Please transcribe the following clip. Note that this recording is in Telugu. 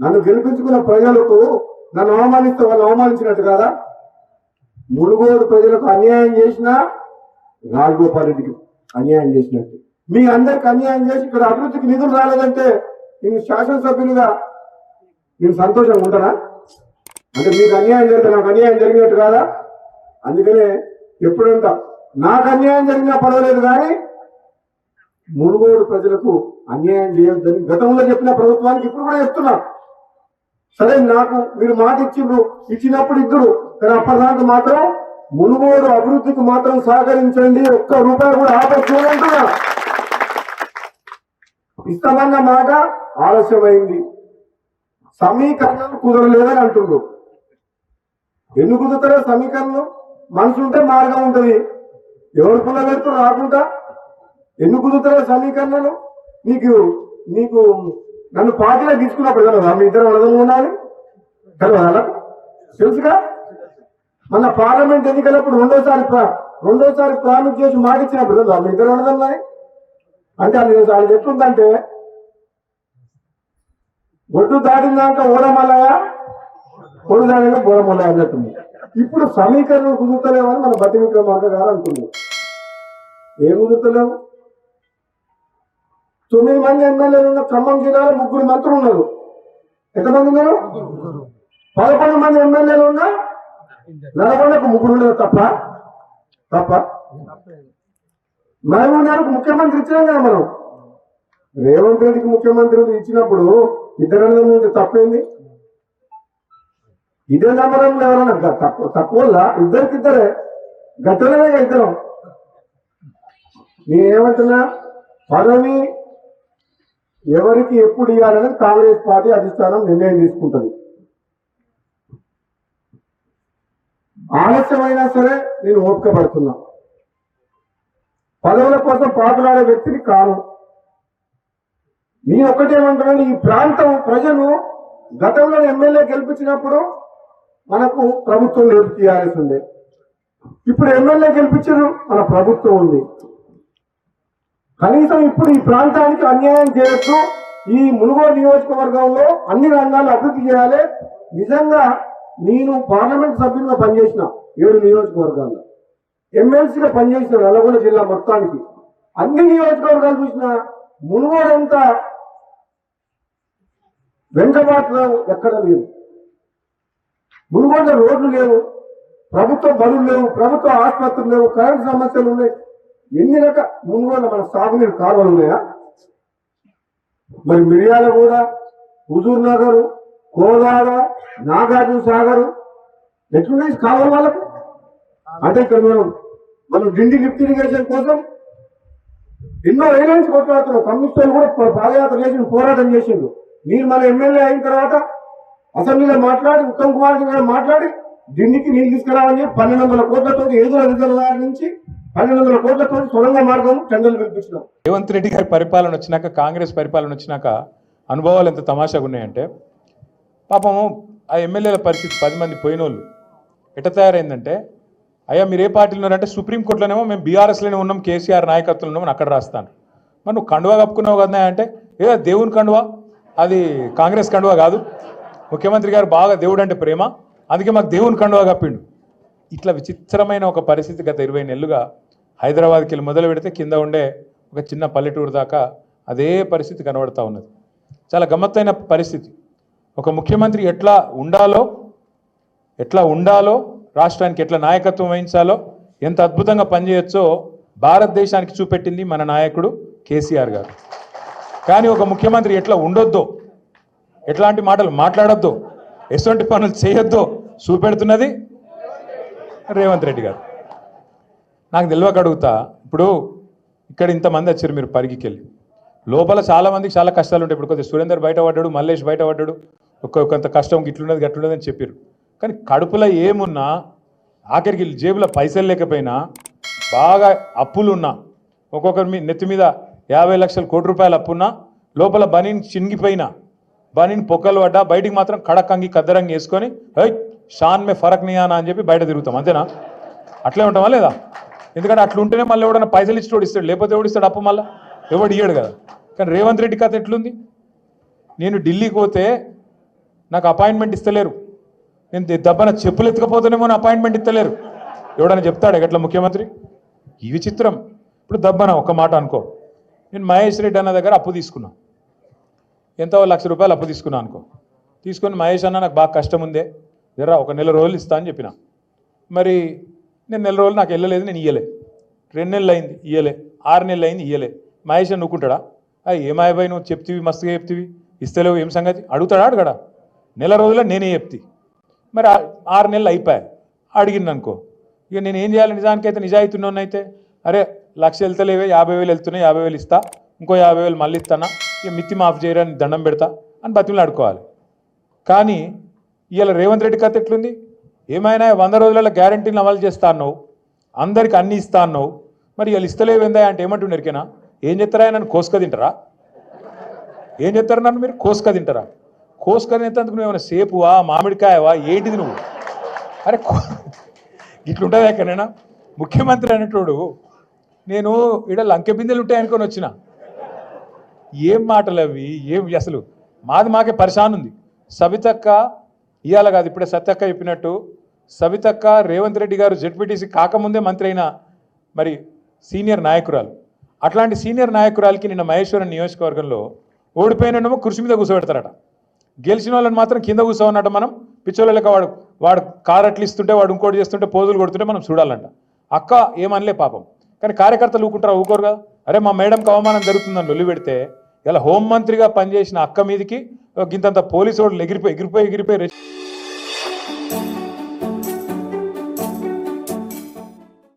నన్ను గెలిపించుకున్న ప్రజలకు నన్ను అవమానిస్తే వాళ్ళు అవమానించినట్టు కాదా? మునుగోడు ప్రజలకు అన్యాయం చేసినా రాజగోపాల్ రెడ్డికి అన్యాయం చేసినట్టు. మీ అందరికి అన్యాయం చేసి ఇక్కడ అభివృద్ధికి నిధులు రాలేదంటే నేను శాసనసభ్యులుగా నేను సంతోషంగా ఉంటానా? అంటే మీకు అన్యాయం జరిగితే నాకు అన్యాయం జరిగినట్టు కాదా? అందుకనే ఎప్పుడంతా నాకు అన్యాయం జరిగినా పర్వాలేదు, కానీ మునుగోడు ప్రజలకు అన్యాయం చేయొద్దని గతంలో చెప్పిన ప్రభుత్వానికి ఇప్పుడు కూడా చెప్తున్నా. సరే, నాకు మీరు మాట ఇచ్చినప్పుడు ఇద్దరు, కానీ అప్పటిదాకా మాత్రం మునుగోడు అభివృద్ధికి మాత్రం సహకరించండి, ఒక్క రూపాయి కూడా ఆపేస్తున్నా. ఇస్తామన్న మాట ఆలస్యమైంది, సమీకరణలు కుదరలేదని అంటుండ్రు. ఎందుకు కుదురుతారో సమీకరణలు? మనసు ఉంటే మార్గం ఉంటుంది. ఎవరు పుల్ల పెడుతూ రాకుండా ఎందుకు కుదురుతారో సమీకరణలు? నీకు నన్ను పార్టీలో తీసుకున్నప్పుడు కదా మీ ఇద్దరు అర్థం ఉండాలి కదా, తెలుసుగా. మన పార్లమెంట్ ఎన్నికలప్పుడు రెండోసారి ప్రామిస్ చేసి మాట ఇచ్చినప్పుడు కదా మీ ఇద్దరు అర్థం. అంటే అది ఎట్లుందంటే ఒడ్డు దాటినాక ఓడమల్లయ, ఒడ్డు దాడిన బోడమల్లయ అన్నట్టుంది. ఇప్పుడు సమీకరణలు కుదురుతలేవని మన బట్టి విక్రమార్క గారు అంటున్నారు. ఏం కుదురుతలేవు? 9 మంది ఎమ్మెల్యేలు ఉన్న ఖమ్మం జిల్లాలో 3 మంత్రులు ఉన్నారు. ఎంతమంది ఉన్నారు? 11 మంది ఎమ్మెల్యేలు ఉన్న నల్గొండకు 3 ఉన్నారు. తప్ప మహబూబ్నగర్కు ముఖ్యమంత్రి ఇచ్చినాం కదా మనం. రేవంత్ రెడ్డికి ముఖ్యమంత్రి ఇచ్చినప్పుడు ఇద్దరు ముందు తప్పేంది? ఇదే నమ్మడం ఎవరన్నా తక్కువ ఇద్దరికిద్దరే గట్టలనే ఇద్దరం. నేనేమంటున్నా, పదవి ఎవరికి ఎప్పుడు ఇవ్వాలని కాంగ్రెస్ పార్టీ అధిష్టానం నిర్ణయం తీసుకుంటుంది. ఆలస్యమైనా సరే నేను ఓపిక పడుతున్నా. పదవుల కోసం పాటులాడే వ్యక్తిని కాను. నేను ఒకటేమంటున్నాను, ఈ ప్రాంతం ప్రజలు గతంలో ఎమ్మెల్యే గెలిపించినప్పుడు మనకు ప్రభుత్వం లేదు, టీఆర్ఎస్ ఉంది. ఇప్పుడు ఎమ్మెల్యే గెలిపించారు, మన ప్రభుత్వం ఉంది. కనీసం ఇప్పుడు ఈ ప్రాంతానికి అన్యాయం చేయొచ్చు. ఈ మునుగోడు నియోజకవర్గంలో అన్ని రంగాల్లో అభివృద్ధి చేయాలి. నిజంగా నేను పార్లమెంట్ సభ్యులుగా పనిచేసిన 7 నియోజకవర్గాల్లో, ఎమ్మెల్సీగా పనిచేసిన నల్గొండ జిల్లా మొత్తానికి. అన్ని నియోజకవర్గాలు చూసిన మునుగోడంతా వెంటబాటులో ఎక్కడ లేదు. మునుగోడులో రోడ్లు లేవు, ప్రభుత్వ బడులు లేవు, ప్రభుత్వ ఆసుపత్రులు లేవు, కరెంటు సమస్యలు ఉన్నాయి. ఎన్ని రకాల మునుగోడు మన సాగునీరు కాలువలు ఉన్నాయా? మరి మిర్యాలగూడ, హుజూర్ నగర్, కోదాడ, నాగార్జున సాగర్ ఎట్లున్నాయి కావాలి వాళ్ళకు? అంటే ఇక్కడ మనం డిండి లిఫ్ట్ ఇరిగేషన్ కోసం ఎన్నో ఏజెన్స్ కొట్లాడుతున్నాం. కమ్యూనిస్టులు కూడా పాదయాత్ర చేసి పోరాటం చేసిండు. మీరు మన ఎమ్మెల్యే అయిన తర్వాత అసెంబ్లీలో మాట్లాడి, ఉత్తమ్ కుమార్ రెడ్డి గారు మాట్లాడి డిండికి నీళ్ళు తీసుకురావాలని చెప్పి 1200 కోట్లతో ఏదో రిజర్వాయర్ నుంచి 1200 కోట్లతో సొరంగ మార్గం టెండర్లు పిలిపించినాం. రేవంత్ రెడ్డి గారి పరిపాలన వచ్చినాక, కాంగ్రెస్ పరిపాలన వచ్చినాక అనుభవాలు ఎంత తమాషాగా ఉన్నాయంటే, పాపము ఆ ఎమ్మెల్యేల పరిస్థితి 10 మంది పోయినోళ్ళు ఎట్లా తయారైందంటే, అయ్యా మీరు ఏ పార్టీలో ఉన్నారంటే సుప్రీంకోర్టులోనేమో మేము బీఆర్ఎస్లోనే ఉన్నాం, కేసీఆర్ నాయకత్వంలో ఉన్నామని అక్కడ రాస్తాను. మరి నువ్వు కండువా కప్పుకున్నావు కదా అంటే, ఏ దేవుని కండువా, అది కాంగ్రెస్ కండువా కాదు, ముఖ్యమంత్రి గారు బాగా దేవుడు అంటే ప్రేమ, అందుకే మాకు దేవుని కండువా కప్పిండు. ఇట్లా విచిత్రమైన ఒక పరిస్థితి గత 20 నెలలుగా హైదరాబాద్కి వెళ్ళి మొదలు పెడితే కింద ఉండే ఒక చిన్న పల్లెటూరు దాకా అదే పరిస్థితి కనబడుతూ ఉన్నది. చాలా గమ్మత్తైన పరిస్థితి. ఒక ముఖ్యమంత్రి ఎట్లా ఉండాలో, రాష్ట్రానికి ఎట్లా నాయకత్వం వహించాలో, ఎంత అద్భుతంగా పనిచేయొచ్చో భారతదేశానికి చూపెట్టింది మన నాయకుడు కేసీఆర్ గారు. కానీ ఒక ముఖ్యమంత్రి ఎట్లా ఉండొద్దో, ఎట్లాంటి మాటలు మాట్లాడొద్దో, ఎటువంటి పనులు చేయొద్దో చూపెడుతున్నది రేవంత్ రెడ్డి గారు. నాకు తెలియక అడుగుతా, ఇప్పుడు ఇక్కడ ఇంతమంది వచ్చారు మీరు పరిగికి వెళ్ళి, లోపల చాలామందికి చాలా కష్టాలు ఉంటాయి. ఇప్పుడు కొద్దిగా సురేందర్ బయటపడ్డాడు, మల్లేష్ బయటపడ్డాడు, ఒక్కొక్క కష్టం గిట్లున్నది గట్లున్నది అని చెప్పారు. కానీ కడుపులో ఏమున్నా, ఆఖరికి జేబులో పైసలు లేకపోయినా, బాగా అప్పులున్నా, ఒక్కొక్కరి మీ నెత్తి మీద 50 లక్షల కోటి రూపాయలు అప్పున్నా, లోపల బనీని చినిగిపోయినా, బనీని పొక్కలు పడ్డా, బయటికి మాత్రం కడకంగి కద్దరంగి వేసుకొని షాన్ మే ఫరక్ నియానా అని చెప్పి బయట తిరుగుతాం. అంతేనా? అట్లే ఉంటామా లేదా? ఎందుకంటే అట్లుంటేనే మళ్ళీ ఎవడన్నా పైసలు ఇచ్చి ఇస్తాడు, లేకపోతే ఎవడిస్తాడు అప్పు? మళ్ళీ ఎవడు ఇయ్యాడు కదా. కానీ రేవంత్ రెడ్డి కథ ఎట్లుంది? నేను ఢిల్లీకి పోతే నాకు అపాయింట్మెంట్ ఇస్తలేరు. నేను దెబ్బన చెప్పులు ఎత్తుకపోతేనేమో నా అపాయింట్మెంట్ ఇస్తలేరు. ఎవడన్నా చెప్తాడు ఎట్లా ముఖ్యమంత్రి? ఈ విచిత్రం. ఇప్పుడు దబ్బన ఒక మాట అనుకో, నేను మహేష్ రెడ్డి అన్న దగ్గర అప్పు తీసుకున్నా, ఎంతో ₹1,00,000 అప్పు తీసుకున్నా అనుకో. తీసుకొని మహేష్ అన్న నాకు బాగా కష్టం ఉందే, జరా ఒక నెల రోజులు ఇస్తా అని చెప్పిన. మరి నేను నెల రోజులు నాకు వెళ్ళలేదు, నేను ఇయ్యలే. 2 నెలలు అయింది ఇయ్యలే, 6 నెలలు అయింది ఇయ్యలే. మహేష్ అని నువ్వుకుంటాడా? ఏమాయబాయి నువ్వు చెప్తివి, మస్తుగా చెప్తివి, ఇస్తలేవు, ఏం సంగతి అడుగుతాడా? అడగడా? నెల రోజుల్లో నేనే చెప్తి. మరి 6 నెలలు అయిపోయాయి, అడిగింది అనుకో. ఇక నేను ఏం చేయాలి? నిజానికైతే నిజాయితీ ఉన్నోన్నైతే, అరే 1,00,000 వెళ్తలేవే, 50,000 వెళ్తున్నాయి, 50,000 ఇస్తా, ఇంకో 50,000 మళ్ళీ ఇస్తానా, ఇక మిత్తి మాఫ్ చేయరని దండం పెడతా అని బతిమలు ఆడుకోవాలి. కానీ ఇవాళ రేవంత్ రెడ్డి కథ ఎట్లుంది? ఏమైనా 100 రోజులలో గ్యారంటీని అమలు చేస్తా అన్నావు, అందరికి అన్ని ఇస్తా అన్నావు, మరి ఇవాళ ఇస్తలేవేందా అంటే ఏమంటుండే ఎరికేనా? ఏం చెప్తారా? నన్ను కోసుక తింటారా? ఏం చెప్తారు? నన్ను మీరు కోసుక తింటారా? కోసుక తినేందుకు నువ్వు ఏమైనా సేపువా, మామిడికాయవా, ఏంటిది నువ్వు? అరే ఇట్లుంటుంది ఎక్కడైనా? ముఖ్యమంత్రి అనేటోడు నేను ఇక్కడ లంకె బిందెలు ఉంటాయనుకొని వచ్చిన. ఏం మాటలు అవి? ఏం అసలు మాది మాకే పరిశాన్ ఉంది. సవితక్క ఇవాళ కాదు, ఇప్పుడే సత్యక్క చెప్పినట్టు, సవితక్క రేవంత్ రెడ్డి గారు జెడ్పీటీసీ కాకముందే మంత్రి అయిన మరి సీనియర్ నాయకురాలు. అట్లాంటి సీనియర్ నాయకురాలకి నిన్న మహేశ్వరం నియోజకవర్గంలో ఓడిపోయినమో కుర్చీ మీద కూర్చోబెడతారట, గెలిచిన వాళ్ళని మాత్రం కింద కూర్చోవన్నట్టు. మనం పిచ్చోళ్ళక వాడు కారు అట్లు ఇస్తుంటే, వాడు ఇంకోటి చేస్తుంటే, పోజులు కొడుతుంటే మనం చూడాలంట. అక్క ఏమనలే పాపం, కానీ కార్యకర్తలు ఊకుంటారా? ఊకోరుగా. అరే మా మేడంకి అవమానం జరుగుతుందని లొల్లి పెడితే ఇలా హోంమంత్రిగా పనిచేసిన అక్క మీదకి గింతంత పోలీసు వాళ్ళు ఎగిరిపోయి